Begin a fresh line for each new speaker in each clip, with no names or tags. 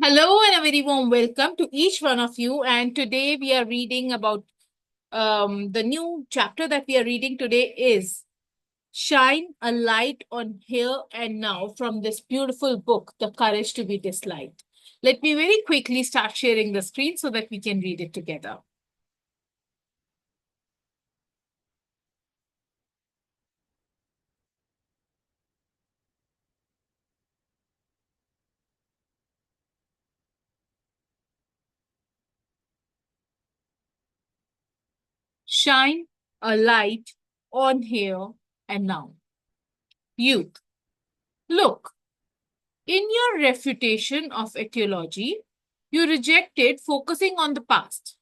Hello and a very warm welcome to each one of you. And today we are reading about the new chapter that we are reading today is Shine a Light on Here and Now from this beautiful book, The Courage to be Disliked. Let me very quickly start sharing the screen so that we can read it together. Shine a light on here and now. Youth, look, in your refutation of etiology, you rejected focusing on the past.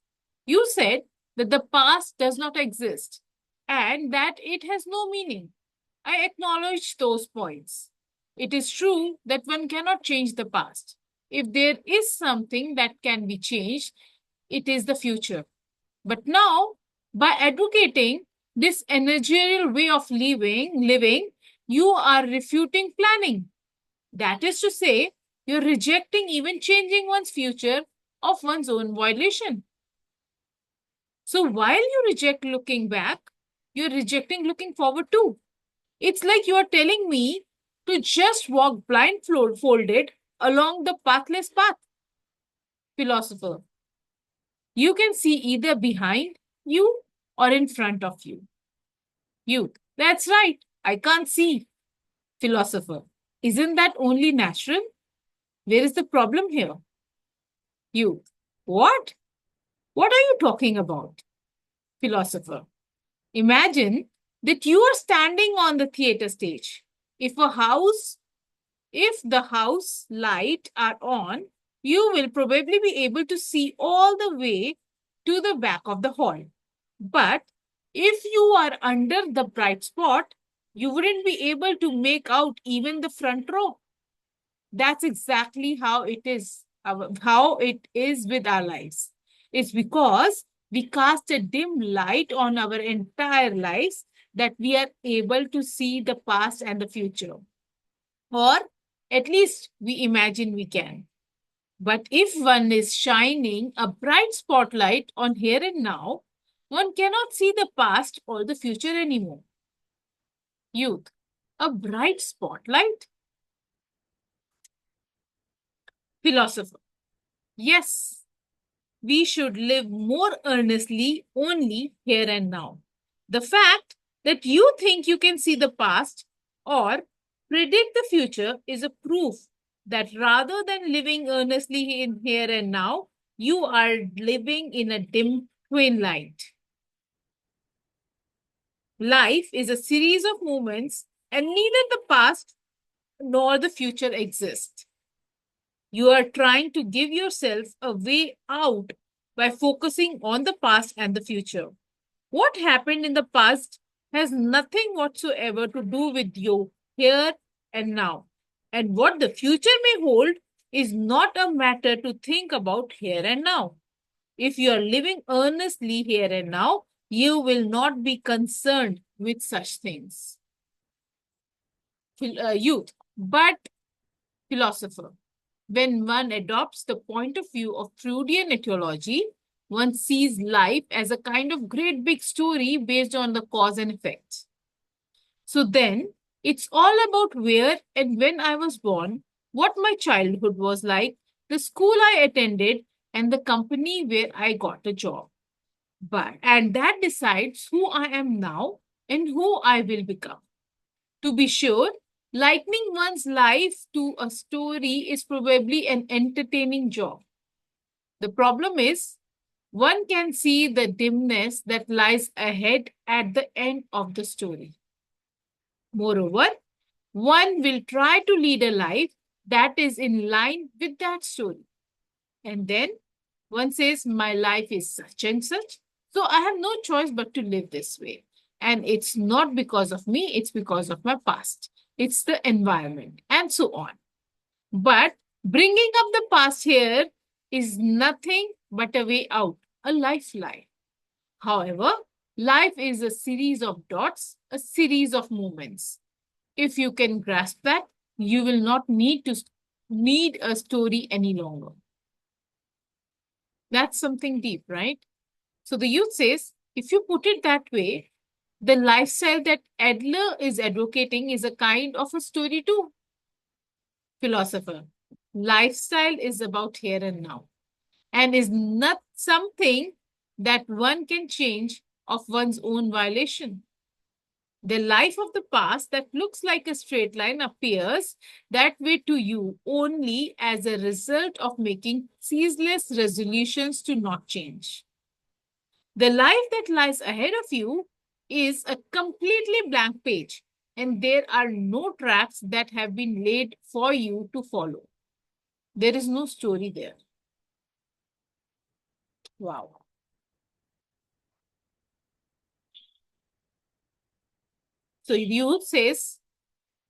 You said that the past does not exist and that it has no meaning. I acknowledge those points. It is true that one cannot change the past. If there is something that can be changed, it is the future. But now, by advocating this managerial way of living, you are refuting planning. That is to say, you're rejecting even changing one's future of one's own violation. So while you reject looking back, you're rejecting looking forward too. It's like you're telling me to just walk blindfolded along the pathless path. Philosopher, you can see either behind you or in front of you. Youth, that's right, I can't see. Philosopher, isn't that only natural? Where is the problem here? Youth, what? What are you talking about? Philosopher, imagine that you are standing on the theater stage. If a house, if the house light are on, you will probably be able to see all the way to the back of the hall. But if you are under the bright spot, you wouldn't be able to make out even the front row. That's exactly how it is with our lives. It's because we cast a dim light on our entire lives that we are able to see the past and the future. Or at least we imagine we can. But if one is shining a bright spotlight on here and now, one cannot see the past or the future anymore. Youth, a bright spotlight? Philosopher, yes, we should live more earnestly only here and now. The fact that you think you can see the past or predict the future is a proof that rather than living earnestly in here and now, you are living in a dim twin light. Life is a series of moments, and neither the past nor the future exist. You are trying to give yourself a way out by focusing on the past and the future. What happened in the past has nothing whatsoever to do with you here and now. And what the future may hold is not a matter to think about here and now. If you are living earnestly here and now, you will not be concerned with such things. Youth, but philosopher. When one adopts the point of view of Freudian etiology, one sees life as a kind of great big story based on the cause and effect. So then, it's all about where and when I was born, what my childhood was like, the school I attended, and the company where I got a job. And that decides who I am now and who I will become. To be sure, likening one's life to a story is probably an entertaining job. The problem is, one can see the dimness that lies ahead at the end of the story. Moreover, one will try to lead a life that is in line with that story. And then one says, my life is such and such, so I have no choice but to live this way. And it's not because of me, it's because of my past. It's the environment, and so on. But bringing up the past here is nothing but a way out, a lifeline. However, life is a series of dots, a series of moments. If you can grasp that, you will not need to need a story any longer. That's something deep, right? So the youth says, if you put it that way, the lifestyle that Adler is advocating is a kind of a story too. Philosopher, lifestyle is about here and now and is not something that one can change of one's own violation. The life of the past that looks like a straight line appears that way to you only as a result of making ceaseless resolutions to not change. The life that lies ahead of you is a completely blank page, and there are no tracks that have been laid for you to follow. There is no story there. Wow. So youth says,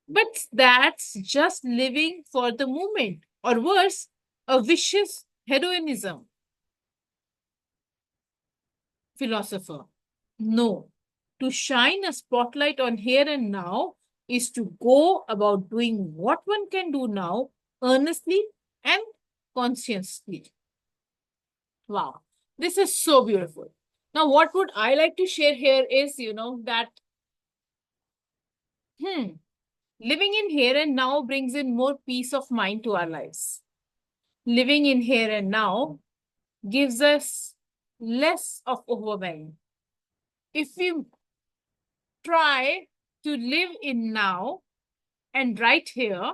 but that's just living for the moment, or worse, a vicious hedonism. Philosopher, no. To shine a spotlight on here and now is to go about doing what one can do now earnestly and consciously. Wow, this is so beautiful. Now, what would I like to share here is, that hmm, living in here and now brings in more peace of mind to our lives. Living in here and now gives us less of overwhelm. If we try to live in now and right here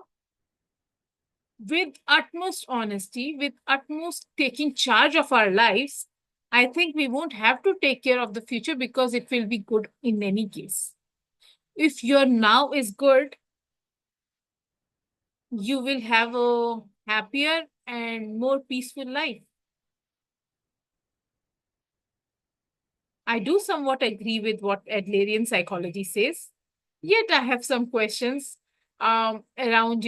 with utmost honesty, with utmost taking charge of our lives, I think we won't have to take care of the future because it will be good in any case. If your now is good, you will have a happier and more peaceful life. I do somewhat agree with what Adlerian psychology says, yet I have some questions around,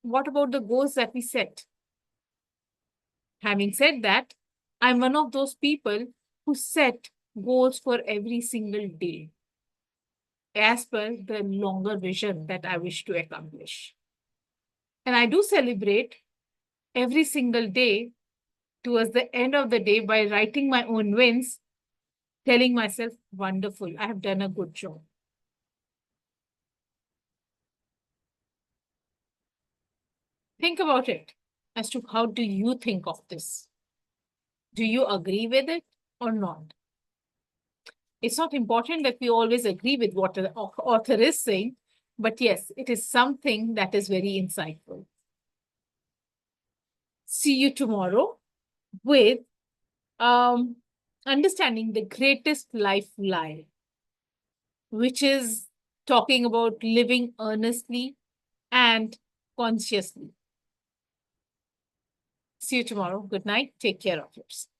what about the goals that we set? Having said that, I'm one of those people who set goals for every single day as per the longer vision that I wish to accomplish. And I do celebrate every single day towards the end of the day by writing my own wins, telling myself, wonderful, I have done a good job. Think about it as to how do you think of this? Do you agree with it or not? It's not important that we always agree with what the author is saying, but yes, it is something that is very insightful. See you tomorrow with um, understanding the greatest life lie, which is talking about living earnestly and consciously. See you tomorrow. Good night. Take care of yourself.